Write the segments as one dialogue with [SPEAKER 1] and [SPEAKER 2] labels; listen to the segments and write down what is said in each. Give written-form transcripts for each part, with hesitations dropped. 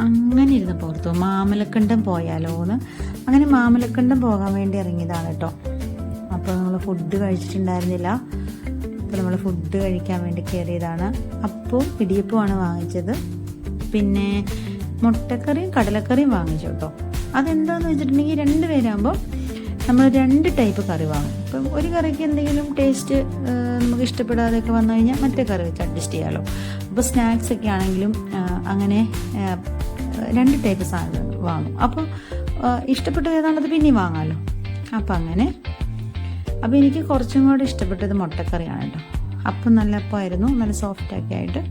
[SPEAKER 1] അങ്ങനെ ഇരുന്ന് പുറത്തു മാമലക്കണ്ടം പോയാലോ എന്ന്. അങ്ങനെ മാമലക്കണ്ടം പോകാൻ വേണ്ടി ഇറങ്ങിയതാണ് കേട്ടോ. അപ്പോൾ നമ്മൾ ഫുഡ് കഴിച്ചിട്ടുണ്ടായിരുന്നില്ല. അപ്പോൾ നമ്മൾ ഫുഡ് കഴിക്കാൻ വേണ്ടി കയറിയതാണ്. അപ്പോൾ ഇടിയപ്പമാണ് വാങ്ങിച്ചത്. പിന്നെ മുട്ടക്കറിയും കടലക്കറിയും വാങ്ങിച്ചു കേട്ടോ. അതെന്താണെന്ന് വെച്ചിട്ടുണ്ടെങ്കിൽ 2 പേരാകുമ്പോൾ നമ്മൾ 2 ടൈപ്പ് കറി വാങ്ങും. ഇപ്പം ഒരു കറിക്ക് എന്തെങ്കിലും ടേസ്റ്റ് നമുക്ക് ഇഷ്ടപ്പെടാതെയൊക്കെ വന്നു കഴിഞ്ഞാൽ മറ്റേ കറി വെച്ച് അഡ്ജസ്റ്റ് ചെയ്യാമല്ലോ. അപ്പോൾ സ്നാക്സ് ഒക്കെ ആണെങ്കിലും അങ്ങനെ 2 ടൈപ്പ് സാധനങ്ങൾ വാങ്ങും. അപ്പോൾ ഇഷ്ടപ്പെട്ടത് ഏതാണത് പിന്നെയും വാങ്ങാമല്ലോ. അപ്പോൾ എനിക്ക് കുറച്ചും കൂടെ ഇഷ്ടപ്പെട്ടത് മുട്ടക്കറിയാണ് കേട്ടോ. അപ്പം നല്ല അപ്പമായിരുന്നു, നല്ല സോഫ്റ്റൊക്കെ ആയിട്ട്.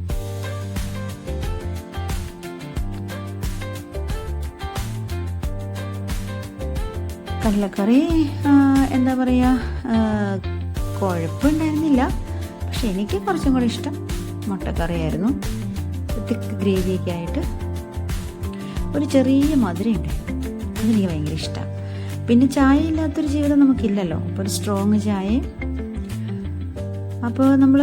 [SPEAKER 1] കടലക്കറി എന്താ പറയുക, കുഴപ്പമുണ്ടായിരുന്നില്ല. പക്ഷെ എനിക്ക് കുറച്ചും കൂടെ ഇഷ്ടം മുട്ടക്കറിയായിരുന്നു. തിക്ക് ഗ്രേവിയൊക്കെ ആയിട്ട് ഒരു ചെറിയ മധുരം ഉണ്ടായിരുന്നു. അതെനിക്ക് ഭയങ്കര ഇഷ്ടമാണ്. പിന്നെ ചായ ഇല്ലാത്തൊരു ജീവിതം നമുക്കില്ലല്ലോ. അപ്പോൾ ഒരു സ്ട്രോങ് ചായയും. അപ്പോൾ നമ്മൾ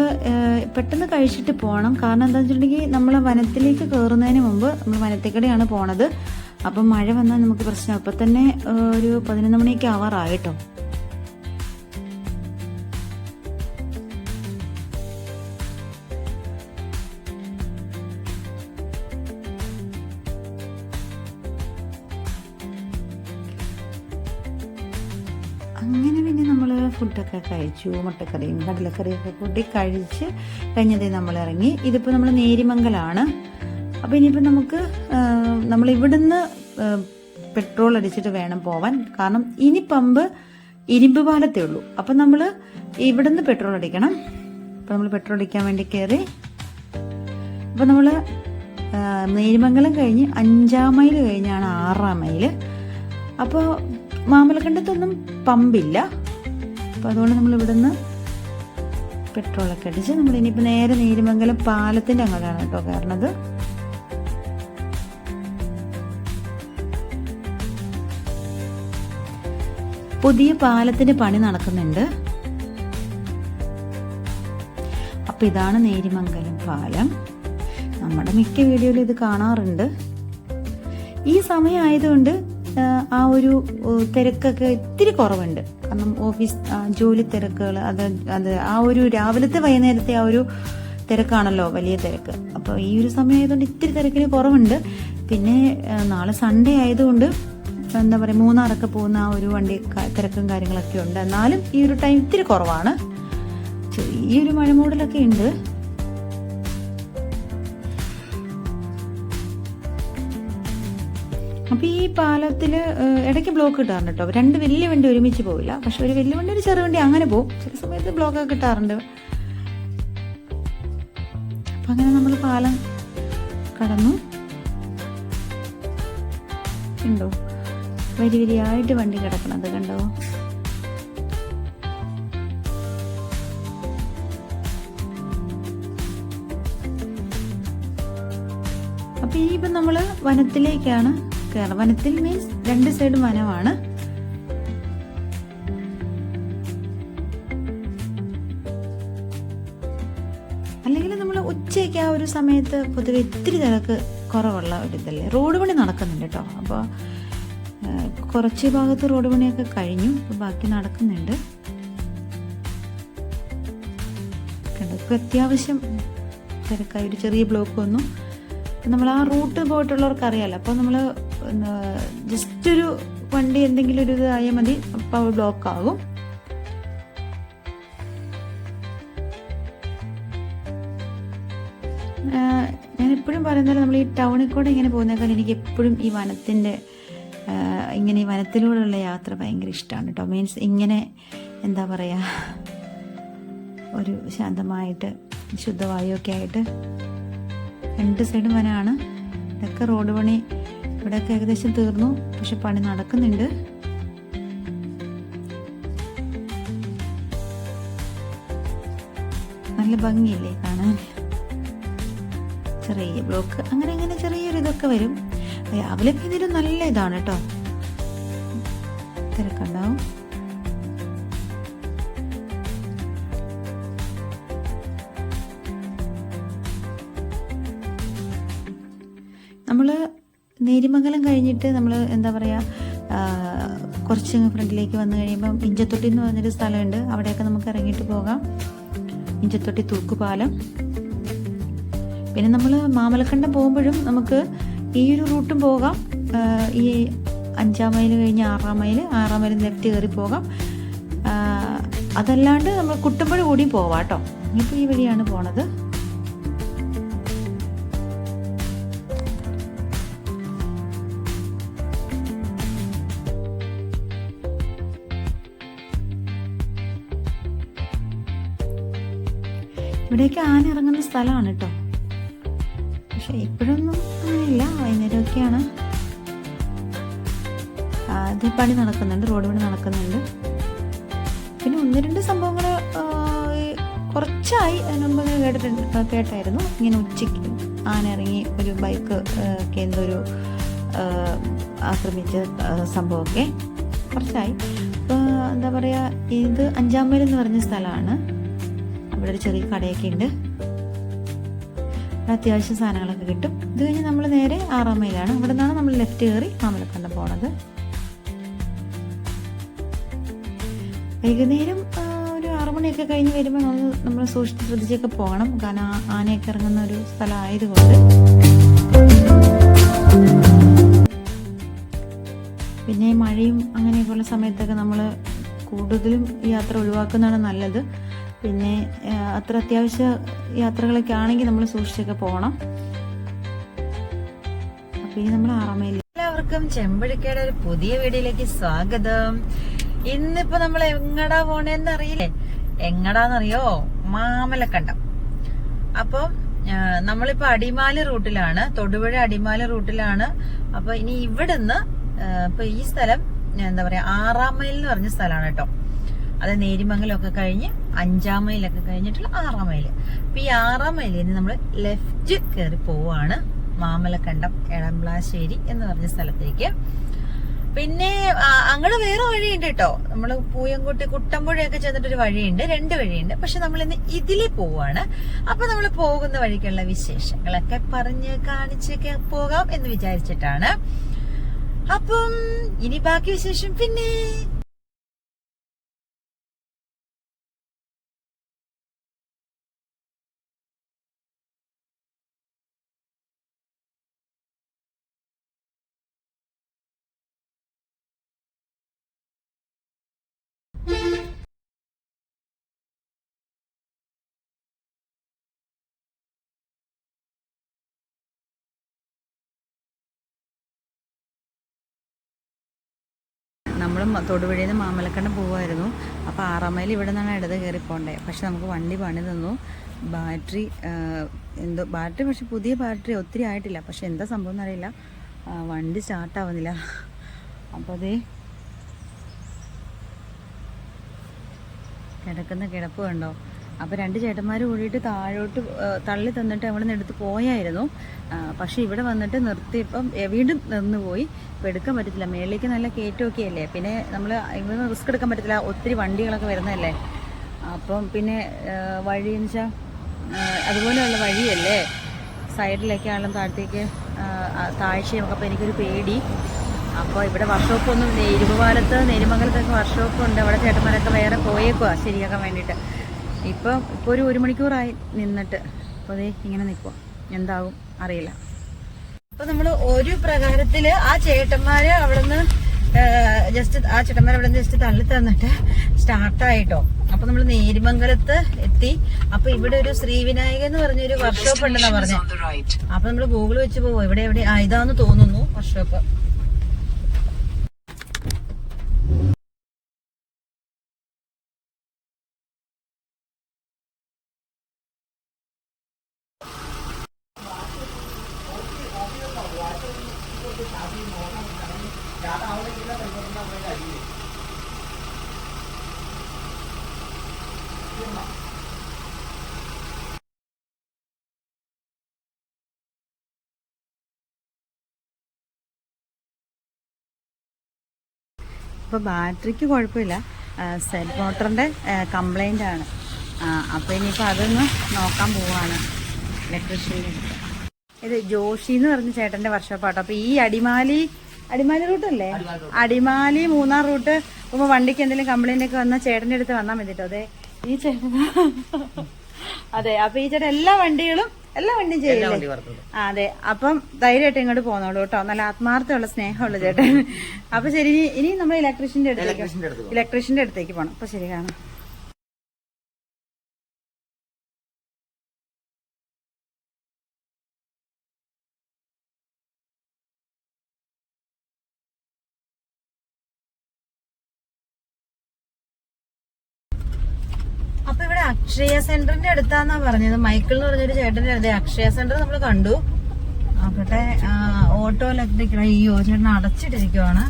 [SPEAKER 1] പെട്ടെന്ന് കഴിച്ചിട്ട് പോകണം. കാരണം എന്താണെന്ന് വെച്ചിട്ടുണ്ടെങ്കിൽ നമ്മൾ വനത്തിലേക്ക് കയറുന്നതിന് മുമ്പ് നമ്മൾ വനത്തിക്കടെയാണ് പോണത്. അപ്പം മഴ വന്നാൽ നമുക്ക് പ്രശ്നം. അപ്പം തന്നെ ഒരു 11 മണിയൊക്കെ ആവാറായിട്ടോ. അങ്ങനെ പിന്നെ നമ്മൾ ഫുഡൊക്കെ കഴിച്ചു. മുട്ടക്കറിയും കടലക്കറിയൊക്കെ കൂട്ടി കഴിച്ച് കഴിഞ്ഞതേ നമ്മൾ ഇറങ്ങി. ഇതിപ്പോൾ നമ്മൾ നേരിമംഗലാണ്. അപ്പോൾ ഇനിയിപ്പോൾ നമ്മൾ ഇവിടുന്ന് പെട്രോൾ അടിച്ചിട്ട് വേണം പോവാൻ. കാരണം ഇനി പമ്പ് ഇരുമ്പ് പാലത്തേ ഉള്ളൂ. അപ്പം നമ്മൾ ഇവിടുന്ന് പെട്രോൾ അടിക്കണം. അപ്പോൾ നമ്മൾ പെട്രോൾ അടിക്കാൻ വേണ്ടി കയറി. അപ്പോൾ നമ്മൾ നേരിമംഗലം കഴിഞ്ഞ് 5-ാം മൈൽ കഴിഞ്ഞാണ് 6-ാം മൈൽ. അപ്പോൾ മാമലക്കണ്ടത്തൊന്നും പമ്പില്ല. അപ്പോൾ അതുകൊണ്ട് നമ്മൾ ഇവിടുന്ന് പെട്രോളൊക്കെ അടിച്ച് നമ്മൾ ഇനിയിപ്പോൾ നേരെ നേരിമംഗലം പാലത്തിൻ്റെ അങ്ങോട്ടാണ് കേട്ടോ കയറണത്. പുതിയ പാലത്തിന്റെ പണി നടക്കുന്നുണ്ട്. അപ്പൊ ഇതാണ് നേരിമംഗലം പാലം. നമ്മുടെ മിക്ക വീഡിയോയിലും ഇത് കാണാറുണ്ട്. ഈ സമയമായതുകൊണ്ട് ആ ഒരു തിരക്കൊക്കെ ഇത്തിരി കുറവുണ്ട്. കാരണം ഓഫീസ് ജോലി തിരക്കുകൾ അത് ആ ഒരു രാവിലത്തെ വൈകുന്നേരത്തെ ആ ഒരു തിരക്കാണല്ലോ വലിയ തിരക്ക്. അപ്പോൾ ഈ ഒരു സമയമായതുകൊണ്ട് ഇത്തിരി തിരക്കിന് കുറവുണ്ട്. പിന്നെ നാളെ സൺഡേ ആയതുകൊണ്ട് എന്താ പറയുക, മൂന്നാറൊക്കെ പോകുന്ന ആ ഒരു വണ്ടി തിരക്കും കാര്യങ്ങളൊക്കെ ഉണ്ട്. എന്നാലും ഈ ഒരു ടൈം ഇത്തിരി കുറവാണ്. ചെറിയൊരു മഴമൂടലൊക്കെ ഉണ്ട്. അപ്പൊ ഈ പാലത്തില് ഇടയ്ക്ക് ബ്ലോക്ക് കിട്ടാറുണ്ട് കേട്ടോ. 2 വലിയ വണ്ടി ഒരുമിച്ച് പോവില്ല. പക്ഷെ ഒരു വലിയ വണ്ടി ഒരു ചെറിയ വണ്ടി അങ്ങനെ പോകും. ചില സമയത്ത് ബ്ലോക്കൊക്കെ കിട്ടാറുണ്ട്. അപ്പൊ അങ്ങനെ നമ്മൾ പാലം കടന്നു. ഉണ്ടോ വരിയായിട്ട് വണ്ടി കിടക്കണത് കണ്ടോ. അപ്പൊ ഇനിയിപ്പം നമ്മള് വനത്തിലേക്കാണ് കയറുന്നത്. വനത്തിൽ മീൻസ് 2 സൈഡും വനമാണ്. അല്ലെങ്കിൽ നമ്മൾ ഉച്ചയ്ക്ക് ആ ഒരു സമയത്ത് പൊതുവെ ഇത്തിരി തിരക്ക് കുറവുള്ള ഒരിതല്ലേ. റോഡ് പണി നടക്കുന്നുണ്ട് കേട്ടോ. അപ്പോൾ കുറച്ച് ഭാഗത്ത് റോഡ് പണിയൊക്കെ കഴിഞ്ഞു. ബാക്കി നടക്കുന്നുണ്ട്. ഇപ്പം അത്യാവശ്യം തിരക്കായി. ഒരു ചെറിയ ബ്ലോക്ക് വന്നു. നമ്മൾ ആ റൂട്ട് പോയിട്ടുള്ളവർക്ക് അറിയാമല്ലോ. അപ്പോൾ നമ്മൾ ജസ്റ്റ് ഒരു വണ്ടി എന്തെങ്കിലും ഒരു ഇതായാൽ മതി, അപ്പോൾ ബ്ലോക്ക് ആകും. ഞാൻ എപ്പോഴും പറയുന്നത്, നമ്മൾ ഈ ടൗണിൽ കൂടെ ഇങ്ങനെ പോകുന്നേക്കാൾ എനിക്ക് എപ്പോഴും ഈ വനത്തിൻ്റെ ഇങ്ങനെ ഈ വനത്തിലൂടെയുള്ള യാത്ര ഭയങ്കര ഇഷ്ടമാണ് കേട്ടോ. മീൻസ് ഇങ്ങനെ എന്താ പറയുക, ഒരു ശാന്തമായിട്ട് ശുദ്ധവായുവൊക്കെ ആയിട്ട്. 2 സൈഡും വനമാണ്. ഇതൊക്കെ റോഡ് പണി ഇവിടെയൊക്കെ ഏകദേശം തീർന്നു. പക്ഷെ പണി നടക്കുന്നുണ്ട്. നല്ല ഭംഗിയില്ലേ കാണാൻ. ചെറിയ ബ്ലോക്ക് അങ്ങനെ ചെറിയൊരു ഇതൊക്കെ വരും. രാവിലെയൊക്കെ ഇതിലും നല്ല ഇതാണ് കേട്ടോ, തിരക്കുണ്ടാവും. നമ്മൾ നേരിമംഗലം കഴിഞ്ഞിട്ട് നമ്മൾ എന്താ പറയുക, കുറച്ച് ഫ്രണ്ടിലേക്ക് വന്നു കഴിയുമ്പം ഇഞ്ചത്തൊട്ടി എന്ന് പറഞ്ഞൊരു സ്ഥലമുണ്ട്. അവിടെയൊക്കെ നമുക്ക് ഇറങ്ങിയിട്ട് പോകാം. ഇഞ്ചത്തൊട്ടി തൂക്കുപാലം. പിന്നെ നമ്മൾ മാമലക്കണ്ടം പോകുമ്പോഴും നമുക്ക് ഈ ഒരു റൂട്ടും പോകാം. ഈ 5-ാം മൈൽ കഴിഞ്ഞ് 6-ാം മൈൽ ലെഫ്റ്റ് കയറി പോകാം. അതല്ലാണ്ട് നമ്മൾ കുട്ടമ്പുഴ കൂടി പോവാം കേട്ടോ. ഇപ്പോൾ ഈ വഴിയാണ് പോണത്. ഇവിടെയൊക്കെ ആന ഇറങ്ങുന്ന സ്ഥലമാണ് കേട്ടോ. പക്ഷെ ഇപ്പോഴൊന്നും അങ്ങനെയില്ല, വൈകുന്നേരമൊക്കെയാണ്. അത് പണി നടക്കുന്നുണ്ട്, റോഡ് പണി നടക്കുന്നുണ്ട്. പിന്നെ 1-2 സംഭവങ്ങൾ കുറച്ചായി അതിനുമ്പ് കേട്ടായിരുന്നു. ഇങ്ങനെ ഉച്ചയ്ക്ക് ആന ഇറങ്ങി ഒരു ബൈക്ക് ഒക്കെ എന്തോ ഒരു ആക്രമിച്ച സംഭവമൊക്കെ കുറച്ചായി. ഇപ്പോൾ എന്താ പറയുക, ഇത് 5-ാം മൈൽ എന്ന് പറഞ്ഞ സ്ഥലമാണ്. അവിടെ ഒരു ചെറിയ കടയൊക്കെ ഉണ്ട്. അത്യാവശ്യം സാധനങ്ങളൊക്കെ കിട്ടും. ഇത് കഴിഞ്ഞ് നമ്മൾ നേരെ 6-ാം മൈലാണ്. അവിടെ നിന്നാണ് നമ്മൾ ലെഫ്റ്റ് കയറി മാമലക്കണ്ടം പോണത്. വൈകുന്നേരം ഒരു 6 മണിയൊക്കെ കഴിഞ്ഞ് വരുമ്പോൾ നമ്മൾ സൂക്ഷിച്ച് ശ്രദ്ധിച്ചൊക്കെ പോകണം. കാരണം ആനയൊക്കെ ഇറങ്ങുന്ന ഒരു സ്ഥലമായതുകൊണ്ട്. പിന്നെ മഴയും അങ്ങനെയൊക്കെയുള്ള സമയത്തൊക്കെ നമ്മൾ കൂടുതലും യാത്ര ഒഴിവാക്കുന്നതാണ് നല്ലത്. പിന്നെ അത്ര അത്യാവശ്യ യാത്രകളൊക്കെ ആണെങ്കിൽ നമ്മൾ സൂക്ഷിച്ചൊക്കെ പോകണം. അപ്പൊ ഇനി നമ്മൾ 6-ാം മൈൽ. എല്ലാവർക്കും ചെമ്പഴക്കയുടെ ഒരു പുതിയ വീഡിയോയിലേക്ക് സ്വാഗതം. ഇന്നിപ്പോ നമ്മൾ എങ്ങടാ പോണേന്ന് അറിയില്ലേ? എങ്ങടാന്നറിയോ? മാമലക്കണ്ടം. അപ്പൊ നമ്മളിപ്പോ അടിമാലി റൂട്ടിലാണ്, തൊടുപുഴ അടിമാലി റൂട്ടിലാണ്. അപ്പൊ ഇനി ഇവിടുന്ന് ഇപ്പൊ ഈ സ്ഥലം എന്താ പറയാ, 6-ാം മൈൽ എന്ന് പറഞ്ഞ സ്ഥലമാണ് കേട്ടോ. അത് നേരിമംഗലമൊക്കെ കഴിഞ്ഞ് 5-ാം മൈലൊക്കെ കഴിഞ്ഞിട്ടുള്ള 6-ാം മൈല്. അപ്പൊ ഈ 6-ാം മൈലിൽ നിന്ന് നമ്മൾ ലെഫ്റ്റ് കയറി പോവാണ് മാമലക്കണ്ടം എളംപ്ലാശ്ശേരി എന്ന് പറഞ്ഞ സ്ഥലത്തേക്ക്. പിന്നെ അങ്ങോട്ട് വേറെ വഴിയുണ്ട് കേട്ടോ. നമ്മൾ പൂയംകുട്ടി കുട്ടമ്പുഴയൊക്കെ ചെന്നിട്ടൊരു വഴിയുണ്ട്, 2 വഴിയുണ്ട്. പക്ഷെ നമ്മൾ ഇന്ന് ഇതിലേ പോവാണ്. അപ്പൊ നമ്മൾ പോകുന്ന വഴിക്കുള്ള വിശേഷങ്ങളൊക്കെ പറഞ്ഞ് കാണിച്ചൊക്കെ പോകാം എന്ന് വിചാരിച്ചിട്ടാണ്. അപ്പം ഇനി ബാക്കി വിശേഷം പിന്നെ. നമ്മൾ തൊടുപുഴയിൽ നിന്ന് മാമലക്കണ്ടം പോവുമായിരുന്നു. അപ്പോൾ 6-ാം മൈൽ ഇവിടെ നിന്നാണ് ഇടത് കയറി പോകേണ്ടത്. പക്ഷെ നമുക്ക് വണ്ടി പണി തന്നു. ബാറ്ററി പക്ഷെ പുതിയ ബാറ്ററി ഒത്തിരി ആയിട്ടില്ല. പക്ഷെ എന്താ സംഭവം എന്നറിയില്ല, വണ്ടി സ്റ്റാർട്ടാവുന്നില്ല. അപ്പോൾ അതേ കിടക്കുന്ന കിടപ്പ് കണ്ടോ. അപ്പോൾ 2 ചേട്ടന്മാർ കൂടിയിട്ട് താഴോട്ട് തള്ളി തന്നിട്ട് അവിടെ നിന്ന് എടുത്ത് പോയായിരുന്നു. പക്ഷെ ഇവിടെ വന്നിട്ട് നിർത്തിയപ്പം വീണ്ടും നിന്ന് പോയി. ഇപ്പോൾ എടുക്കാൻ പറ്റത്തില്ല, മേളിലേക്ക് നല്ല കയറ്റമൊക്കെ അല്ലേ. പിന്നെ നമ്മൾ ഇവിടെ റിസ്ക് എടുക്കാൻ പറ്റത്തില്ല, ഒത്തിരി വണ്ടികളൊക്കെ വരുന്നതല്ലേ. അപ്പം പിന്നെ വഴിയെന്ന് വെച്ചാൽ അതുപോലെയുള്ള വഴിയല്ലേ, സൈഡിലൊക്കെ ആണെങ്കിലും താഴത്തേക്ക് താഴ്ചയൊക്കെ. അപ്പോൾ എനിക്കൊരു പേടി. അപ്പോൾ ഇവിടെ വർക്ക്ഷോപ്പൊന്നും ഇരുമ്പുപാലത്ത് നേരിമംഗലത്തൊക്കെ വർക്ക്ഷോപ്പുണ്ട്. അവിടെ ചേട്ടന്മാരൊക്കെ വേറെ പോയേക്കുവാ ശരിയാക്കാൻ വേണ്ടിയിട്ട്. ഇപ്പോൾ ഒരു 1 മണിക്കൂറായി നിന്നിട്ട്. അപ്പോൾ അതേ ഇങ്ങനെ നിൽക്കുക, എന്താകും അറിയില്ല. അപ്പോൾ നമ്മൾ ഒരു പ്രകാരത്തില് ആ ചേട്ടന്മാര് അവിടുന്ന് ജസ്റ്റ് തള്ളി തന്നിട്ട് സ്റ്റാർട്ടായിട്ടോ. അപ്പൊ നമ്മൾ നേരിമംഗലത്ത് എത്തി. അപ്പൊ ഇവിടെ ഒരു ശ്രീവിനായക എന്ന് പറഞ്ഞൊരു വർക്ക്ഷോപ്പ് ഉണ്ടെന്നാ പറഞ്ഞു. അപ്പൊ നമ്മൾ ഗൂഗിൾ വെച്ച് പോവോ, ഇവിടെ ഇതാന്ന് തോന്നുന്നു വർക്ക്ഷോപ്പ്. ഇപ്പോൾ ബാറ്ററിക്ക് കുഴപ്പമില്ല, സെൽ മോട്ടറിൻ്റെ കംപ്ലൈൻ്റ് ആണ്. അപ്പോൾ ഇനിയിപ്പോൾ അതൊന്ന് നോക്കാൻ പോവാണ് ഇലക്ട്രീഷ്യൻ്റെ. ഇത് ജോഷി എന്ന് പറഞ്ഞ ചേട്ടന്റെ വർക്ക്ഷോപ്പാട്ടോ. അപ്പൊ ഈ അടിമാലി റൂട്ടല്ലേ, അടിമാലി മൂന്നാർ റൂട്ട് ഇപ്പൊ വണ്ടിക്ക് എന്തെങ്കിലും കംപ്ലൈന്റ് ഒക്കെ വന്നാൽ ചേട്ടന്റെ അടുത്ത് വന്നാൽ മതി കേട്ടോ. അതെ ഈ ചേട്ടൻ അതെ. അപ്പൊ ഈ ചേട്ടൻ എല്ലാ വണ്ടിയും ചെയ്യില്ലേ? അതെ. അപ്പം ധൈര്യമായിട്ട് ഇങ്ങോട്ട് പോന്നോളൂ കേട്ടോ. നല്ല ആത്മാർത്ഥമുള്ള സ്നേഹമുള്ള ചേട്ടൻ. അപ്പൊ ശരി, ഇനി നമ്മൾ ഇലക്ട്രീഷ്യന്റെ അടുത്തേക്ക് പോണം. അപ്പൊ ശരി, കാണാം. അപ്പൊ ഇവിടെ അക്ഷയ സെന്ററിന്റെ അടുത്താന്നാ പറഞ്ഞത്. മൈക്കിൾ എന്ന് പറഞ്ഞൊരു ചേട്ടന്റെ അടുത്ത് അക്ഷയ സെന്റർ നമ്മൾ കണ്ടു. അവിടെ ഓട്ടോയിലൊക്കെ അയ്യോ ചേട്ടൻ അടച്ചിട്ടിരിക്കുവാണ്.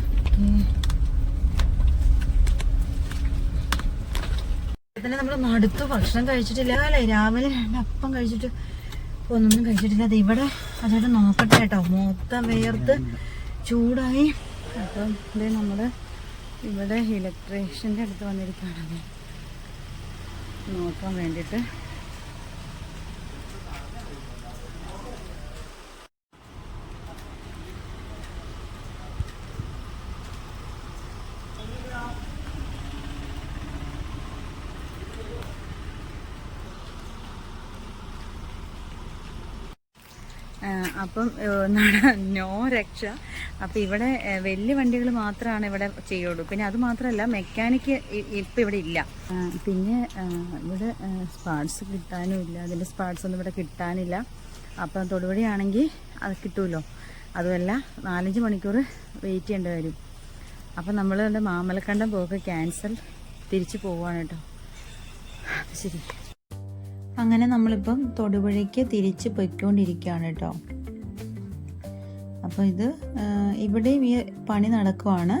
[SPEAKER 1] തന്നെ നമ്മൾ മടുത്തു, ഭക്ഷണം കഴിച്ചിട്ടില്ല അല്ലേ. രാവിലെ 2 അപ്പം കഴിച്ചിട്ട് ഒന്നും കഴിച്ചിട്ടില്ല. അത് ഇവിടെ ആ ചേട്ടൻ നോക്കട്ടെ കേട്ടോ, മൊത്തം വേർത്ത് ചൂടായി. അപ്പം ഇത് നമ്മള് ഇവിടെ ഇലക്ട്രീഷ്യന്റെ അടുത്ത് വന്നിരിക്കുകയാണ് നോക്കാൻ വേണ്ടിയിട്ട്. അപ്പം നോ രക്ഷ. അപ്പം ഇവിടെ വലിയ വണ്ടികൾ മാത്രമാണ് ഇവിടെ ചെയ്യുള്ളൂ. പിന്നെ അത് മാത്രമല്ല, മെക്കാനിക്ക് ഇപ്പം ഇവിടെ ഇല്ല. പിന്നെ ഇവിടെ സ്പാർട്സ് കിട്ടാനും ഇല്ല, അതിൻ്റെ സ്പാർട്സ് ഒന്നും ഇവിടെ കിട്ടാനില്ല. അപ്പം തൊടുപുഴയാണെങ്കിൽ അത് കിട്ടുമല്ലോ. അതുമല്ല 4-5 മണിക്കൂർ വെയിറ്റ് ചെയ്യേണ്ടി വരും. അപ്പം നമ്മൾ മാമലക്കണ്ടം പോക്ക് ക്യാൻസൽ, തിരിച്ച് പോവുകയാണ് കേട്ടോ. ശരി, അങ്ങനെ നമ്മളിപ്പം തൊടുപുഴയ്ക്ക് തിരിച്ച് പൊയ്ക്കൊണ്ടിരിക്കുകയാണ് കേട്ടോ. അപ്പോൾ ഇത് ഇവിടെയും ഈ പണി നടക്കുവാണ്.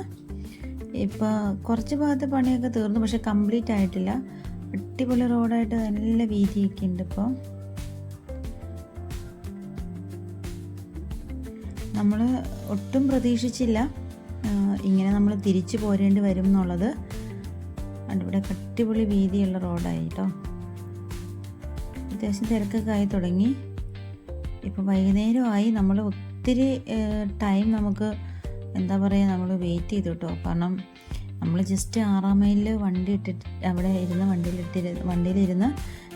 [SPEAKER 1] ഇപ്പോൾ കുറച്ച് ഭാഗത്ത് പണിയൊക്കെ തീർന്നു, പക്ഷെ കംപ്ലീറ്റ് ആയിട്ടില്ല. അടിപൊളി റോഡായിട്ട് നല്ല വീതിയൊക്കെ ഉണ്ട്. ഇപ്പോൾ നമ്മൾ ഒട്ടും പ്രതീക്ഷിച്ചില്ല ഇങ്ങനെ നമ്മൾ തിരിച്ചു പോരേണ്ടി വരും എന്നുള്ളത്. ഇവിടെ അടിപൊളി വീതിയുള്ള റോഡായി കേട്ടോ. അത്യാവശ്യം തിരക്കൊക്കെ ആയി തുടങ്ങി. ഇപ്പോൾ വൈകുന്നേരമായി. നമ്മൾ ഒത്തിരി ടൈം നമുക്ക് എന്താ പറയുക, നമ്മൾ വെയിറ്റ് ചെയ്തു കേട്ടോ. കാരണം നമ്മൾ ജസ്റ്റ് 6-ാം മൈലിൽ വണ്ടി ഇട്ടിട്ട് അവിടെ ഇരുന്ന് വണ്ടിയിലിരുന്ന്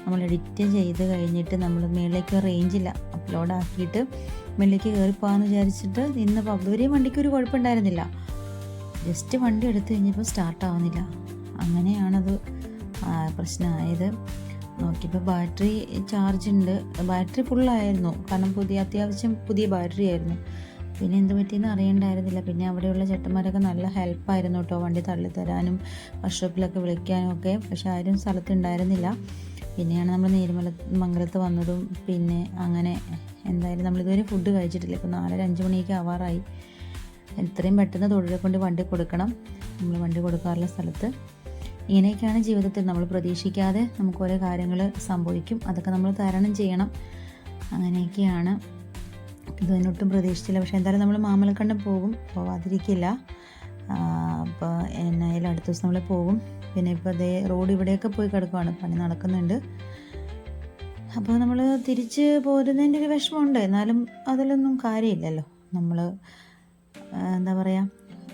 [SPEAKER 1] നമ്മൾ എഡിറ്റ് ചെയ്ത് കഴിഞ്ഞിട്ട് നമ്മൾ മേളിലേക്ക് റേഞ്ചില്ല അപ്ലോഡ് ആക്കിയിട്ട് മേളിലേക്ക് കയറിപ്പോകാമെന്ന് വിചാരിച്ചിട്ട് ഇന്നിപ്പോൾ അതുവരെയും വണ്ടിക്ക് ഒരു കുഴപ്പമുണ്ടായിരുന്നില്ല. ജസ്റ്റ് വണ്ടി എടുത്തു കഴിഞ്ഞപ്പോൾ സ്റ്റാർട്ടാവുന്നില്ല. അങ്ങനെയാണത് പ്രശ്നമായത്. നോക്കിയപ്പോൾ ബാറ്ററി ചാർജ് ഉണ്ട്, ബാറ്ററി ഫുള്ളായിരുന്നു. കാരണം അത്യാവശ്യം പുതിയ ബാറ്ററി ആയിരുന്നു. പിന്നെ എന്ത് പറ്റിയെന്ന് അറിയണ്ടായിരുന്നില്ല. പിന്നെ അവിടെയുള്ള ചേട്ടന്മാരൊക്കെ നല്ല ഹെൽപ്പായിരുന്നു കേട്ടോ, വണ്ടി തള്ളിത്തരാനും വർക്ക്ഷോപ്പിലൊക്കെ വിളിക്കാനും ഒക്കെ. പക്ഷെ ആരും സ്ഥലത്തുണ്ടായിരുന്നില്ല. പിന്നെയാണ് നമ്മൾ നേരിമംഗലത്ത് വന്നതും. പിന്നെ അങ്ങനെ എന്തായാലും നമ്മളിതുവരെ ഫുഡ് കഴിച്ചിട്ടില്ല. ഇപ്പോൾ 4-5 മണിയൊക്കെ ആവാറായി. എത്രയും പെട്ടെന്ന് തൊഴിലെ കൊണ്ട് വണ്ടി കൊടുക്കണം. നമ്മൾ വണ്ടി കൊടുക്കാറുള്ള സ്ഥലത്ത് ഇങ്ങനെയൊക്കെയാണ് ജീവിതത്തിൽ. നമ്മൾ പ്രതീക്ഷിക്കാതെ നമുക്ക് ഓരോ കാര്യങ്ങൾ സംഭവിക്കും. അതൊക്കെ നമ്മൾ തരണം ചെയ്യണം. അങ്ങനെയൊക്കെയാണ്. ഇതിനൊട്ടും പ്രതീക്ഷിച്ചില്ല. പക്ഷേ എന്തായാലും നമ്മൾ മാമലക്കണ്ടം പോകും, പോവാതിരിക്കില്ല. അപ്പോൾ എന്നായാലും അടുത്ത ദിവസം നമ്മൾ പോകും. പിന്നെ ഇപ്പോൾ അതേ റോഡ് ഇവിടെയൊക്കെ പോയി കിടക്കുവാണ്, പണി നടക്കുന്നുണ്ട്. അപ്പോൾ നമ്മൾ തിരിച്ച് പോരുന്നതിൻ്റെ ഒരു വിഷമമുണ്ട്. എന്നാലും അതിലൊന്നും കാര്യമില്ലല്ലോ. നമ്മൾ എന്താ പറയുക,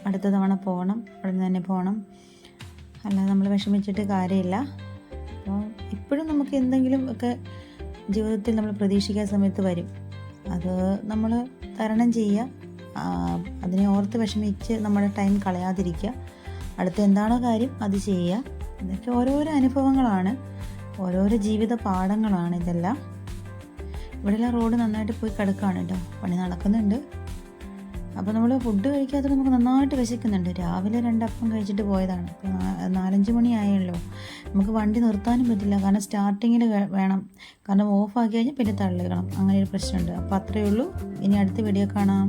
[SPEAKER 1] അടുത്ത തവണ പോകണം, അവിടെ നിന്ന് തന്നെ പോകണം. അല്ലാതെ നമ്മൾ വിഷമിച്ചിട്ട് കാര്യമില്ല. അപ്പോൾ ഇപ്പോഴും നമുക്ക് എന്തെങ്കിലും ഒക്കെ ജീവിതത്തിൽ നമ്മൾ പ്രതീക്ഷിക്കാത്ത സമയത്ത് വരും. അത് നമ്മൾ തരണം ചെയ്യുക. അതിനെ ഓർത്ത് വിഷമിച്ച് നമ്മുടെ ടൈം കളയാതിരിക്കുക. അടുത്ത് എന്താണോ കാര്യം അത് ചെയ്യുക. ഇതൊക്കെ ഓരോരോ അനുഭവങ്ങളാണ്, ഓരോരോ ജീവിത പാഠങ്ങളാണ് ഇതെല്ലാം. ഇവിടെയെല്ലാം റോഡ് നന്നായിട്ട് പോയി കിടക്കുകയാണ് കേട്ടോ, പണി നടക്കുന്നുണ്ട്. അപ്പോൾ നമ്മൾ ഫുഡ് കഴിക്കാതെ നമുക്ക് നന്നായിട്ട് വിശക്കുന്നുണ്ട്. രാവിലെ 2 അപ്പം കഴിച്ചിട്ട് പോയതാണ്. അപ്പോൾ 4-5 മണിയായല്ലോ. നമുക്ക് വണ്ടി നിർത്താനും പറ്റില്ല, കാരണം സ്റ്റാർട്ടിങ്ങിൽ വേണം. കാരണം ഓഫ് ആക്കി കഴിഞ്ഞാൽ പിന്നെ തള്ളിക്കണം. അങ്ങനെ ഒരു പ്രശ്നമുണ്ട്. അപ്പോൾ അത്രയേ ഉള്ളൂ. ഇനി അടുത്ത വീഡിയോ കാണാം.